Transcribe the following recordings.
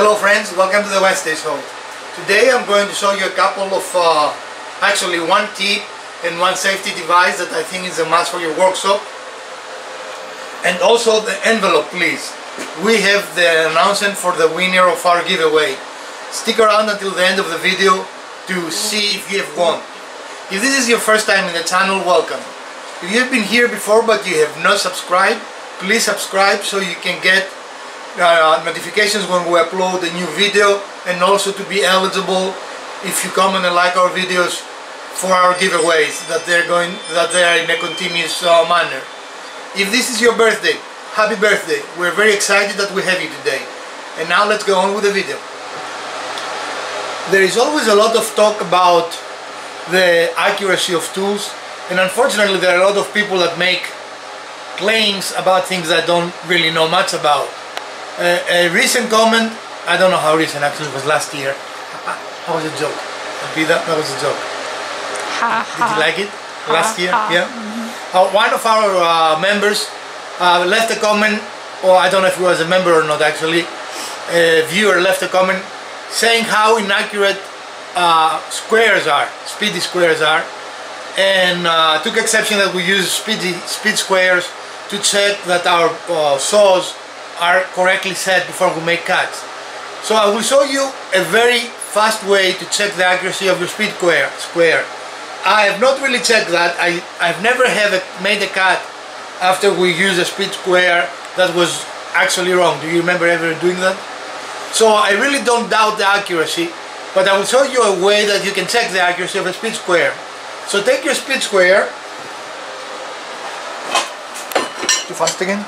Hello friends, welcome to the Wednesday Show. Today I'm going to show you a couple of, actually one tip and one safety device that I think is a must for your workshop. And also the envelope, please. We have the announcement for the winner of our giveaway. Stick around until the end of the video to see if you have won. If this is your first time in the channel, welcome. If you have been here before but you have not subscribed, please subscribe so you can get notifications when we upload a new video, and also to be eligible if you comment and like our videos for our giveaways that they are in a continuous manner. If this is your birthday, happy birthday. We're very excited that we have you today. And now let's go on with the video. There is always a lot of talk about the accuracy of tools, and unfortunately there are a lot of people that make claims about things that don't really know much about. A recent comment, I don't know how recent, actually it was last year. That was a joke. That was a joke. Did you like it? Last year? Yeah. One of our members left a comment, or I don't know if he was a member or not actually, a viewer left a comment saying how inaccurate squares are, speedy squares are, and took exception that we use speed squares to check that our saws are correctly set before we make cuts. So I will show you a very fast way to check the accuracy of your speed square. I have not really checked that. I've never made a cut after we use a speed square that was actually wrong. Do you remember ever doing that? So I really don't doubt the accuracy, but I will show you a way that you can check the accuracy of a speed square. So take your speed square. Too fast again.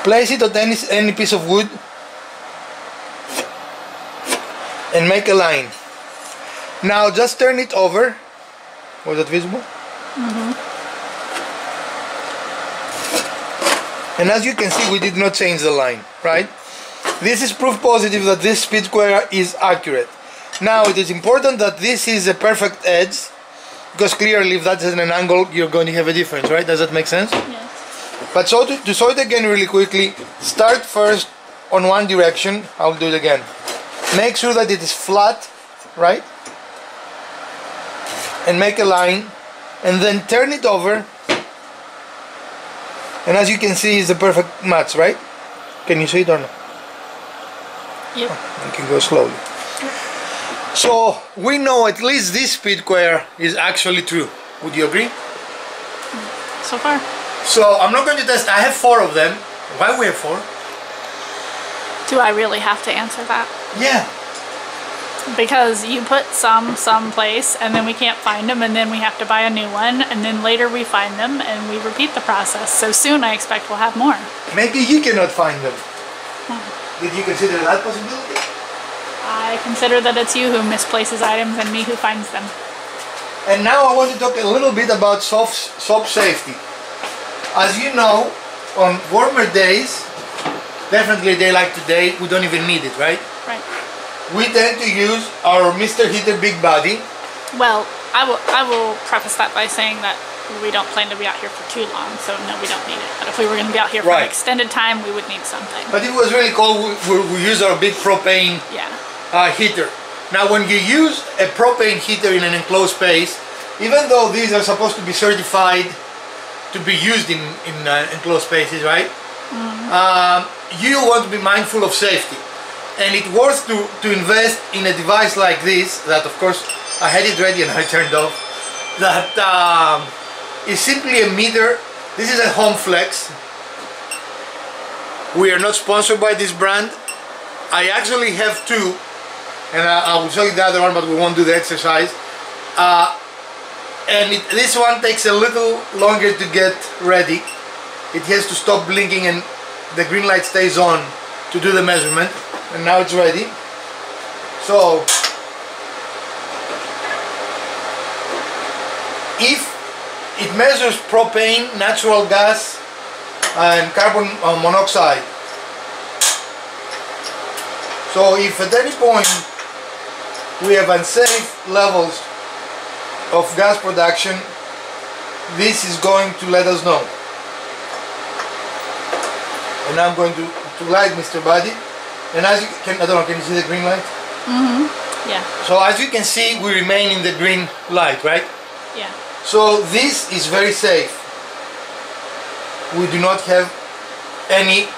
Place it on any piece of wood and make a line. Now just turn it over. Was that visible? Mm-hmm. And as you can see, we did not change the line, right? This is proof positive that this speed square is accurate. Now it is important that this is a perfect edge, because clearly if that's at an angle you're going to have a difference, right? Does that make sense? Yes. But so to show it again really quickly, start first on one direction. I'll do it again. Make sure that it is flat, right? And make a line, and then turn it over, and as you can see it's a perfect match, right? Can you see it or not? Yep. You can go slowly. Yep. So we know at least this speed square is actually true. Would you agree? So far. So I'm not going to test. I have 4 of them. Why we have 4? Do I really have to answer that? Yeah. Because you put some someplace and then we can't find them, and then we have to buy a new one, and then later we find them and we repeat the process. So soon I expect we'll have more. Maybe you cannot find them. Did you consider that possibility? I consider that it's you who misplaces items and me who finds them. And now I want to talk a little bit about soap safety. As you know, on warmer days, definitely a day like today, we don't even need it, right? Right. We tend to use our Mr. Heater Big Body. Well, I will preface that by saying that we don't plan to be out here for too long, so no, we don't need it. But if we were going to be out here for an extended time, we would need something. But if it was really cold, we use our big propane heater. Now when you use a propane heater in an enclosed space, even though these are supposed to be certified to be used in enclosed spaces, right? Mm-hmm. You want to be mindful of safety. And it's worth to invest in a device like this, that of course I had it ready and I turned off, that is simply a meter. This is a Home Flex. We are not sponsored by this brand. I actually have 2, and I will show you the other one, but we won't do the exercise. And this one takes a little longer to get ready. It has to stop blinking and the green light stays on to do the measurement. And now it's ready. So if it measures propane, natural gas and carbon monoxide. So if at any point we have unsafe levels of gas production, this is going to let us know. And now I'm going to light Mr. Buddy. And as you can, I don't know, can you see the green light? Yeah. So as you can see, we remain in the green light, right? Yeah. So this is very safe. We do not have any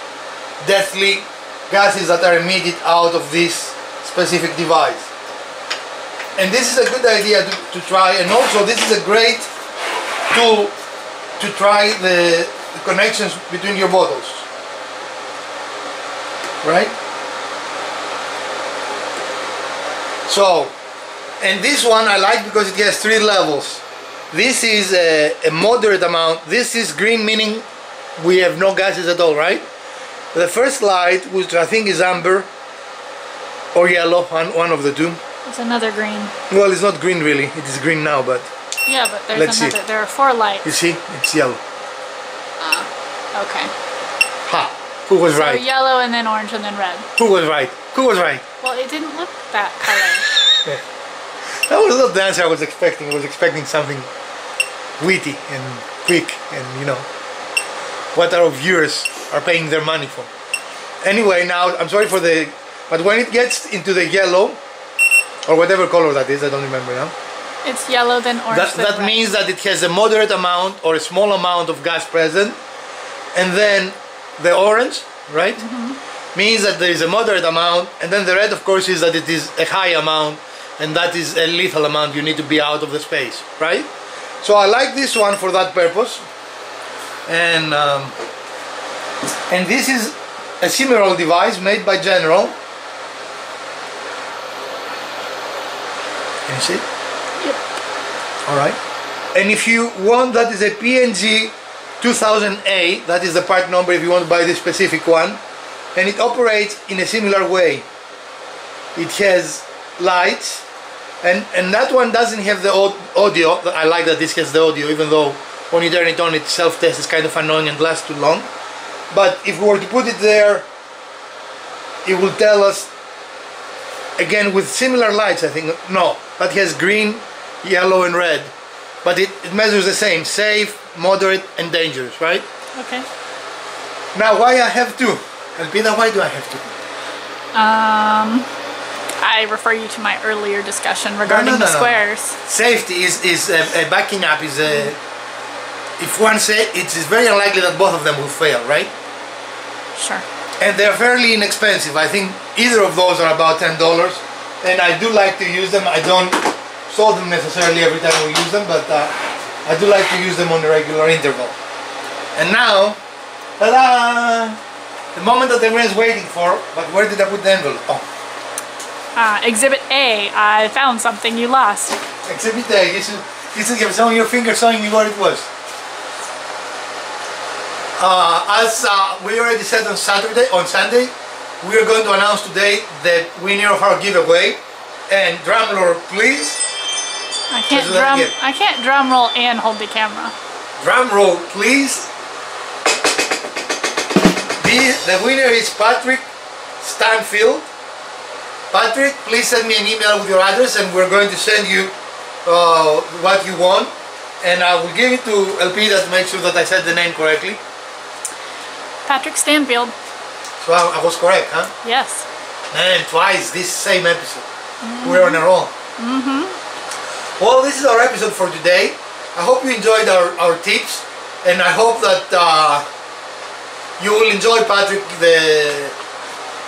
deathly gases that are emitted out of this specific device. And this is a good idea to try, and also this is a great tool to try the connections between your bottles, right? So, and this one I like because it has 3 levels. This is a moderate amount. This is green, meaning we have no gases at all, right? The first light, which I think is amber or yellow, one of the two. It's another green. Well, it's not green really. It is green now, but Yeah, but there's let's another. see. There are 4 lights. You see, it's yellow. Okay. Ha! Who was So right? yellow and then orange and then red. Who was right? Who was right? Well, it didn't look that color. That was not the answer I was expecting. I was expecting something witty and quick, and you know what our viewers are paying their money for. Anyway, now I'm sorry for the, but when it gets into the yellow or whatever color that is, I don't remember now. It's yellow then orange. then That red. means that it has a moderate amount or a small amount of gas present, and then the orange, right, means that there is a moderate amount, and then the red, of course, is that it is a high amount, and that is a lethal amount. You need to be out of the space, right? So I like this one for that purpose, and this is a similar device made by General. Can you see? Yep. Alright. And if you want, that is a PNG 2000A, that is the part number if you want to buy this specific one, and it operates in a similar way. It has lights, and that one doesn't have the audio. I like that this has the audio, even though when you turn it on, it self-tests is kind of annoying and lasts too long. But if we were to put it there, it will tell us, again with similar lights, I think. No, that has green, yellow and red, but it measures the same: safe, moderate and dangerous, right? Okay. Now why I have two? Alpina, why do I have two? I refer you to my earlier discussion regarding the squares. Safety is backing up is if one say it is very unlikely that both of them will fail, right? Sure. And they're fairly inexpensive. I think either of those are about $10, and I do like to use them. I don't sell them necessarily every time we use them, but I do like to use them on a regular interval. And now, ta-da! The moment that everyone's waiting for, but where did I put the envelope? Oh. Exhibit A, I found something you lost. Exhibit A, you should have some of your fingers showing me what it was. As we already said on Sunday, we are going to announce today the winner of our giveaway. And drum roll, please. I can't drum roll and hold the camera. Drum roll, please. The winner is Patrick Stanfield. Patrick, please send me an email with your address, and we're going to send you what you want. And I will give it to Elpida to make sure that I said the name correctly. Patrick Stanfield. So I was correct, huh? Yes. And twice this same episode. We're on a roll. Well, this is our episode for today. I hope you enjoyed our tips, and I hope that you will enjoy, Patrick.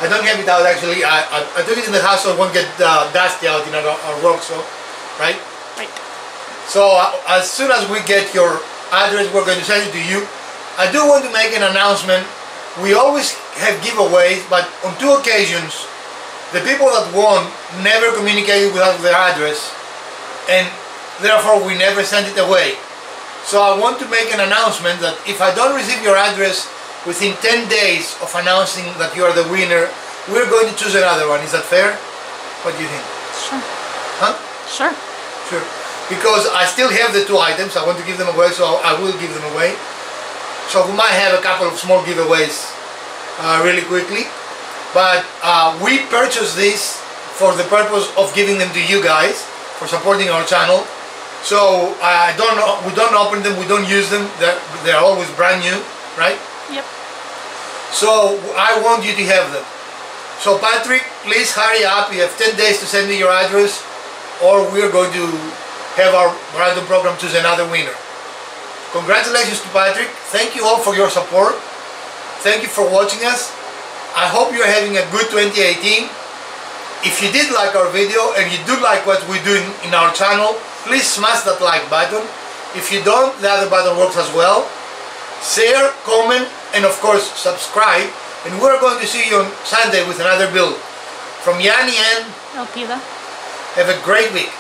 I don't have it out actually. I took it in the house so it won't get dusty out in our workshop, right? Right. So as soon as we get your address, we're going to send it to you. I do want to make an announcement. We always have giveaways, but on 2 occasions, the people that won never communicated with us their address, and therefore we never sent it away. So I want to make an announcement that if I don't receive your address within 10 days of announcing that you are the winner, we're going to choose another one. Is that fair? What do you think? Sure. Huh? Sure. Sure. Because I still have the 2 items, I want to give them away, so I will give them away. So we might have a couple of small giveaways really quickly. But we purchased this for the purpose of giving them to you guys, for supporting our channel. So we don't open them, we don't use them, they're always brand new, right? Yep. So I want you to have them. So Patrick, please hurry up. You have 10 days to send me your address, or we're going to have our random program choose another winner. Congratulations to Patrick. Thank you all for your support. Thank you for watching us. I hope you're having a good 2018. If you did like our video and you do like what we're doing in our channel, please smash that like button. If you don't, the other button works as well. Share, comment, and of course subscribe. And we're going to see you on Sunday with another build. From Yanni and Elpida. have a great week.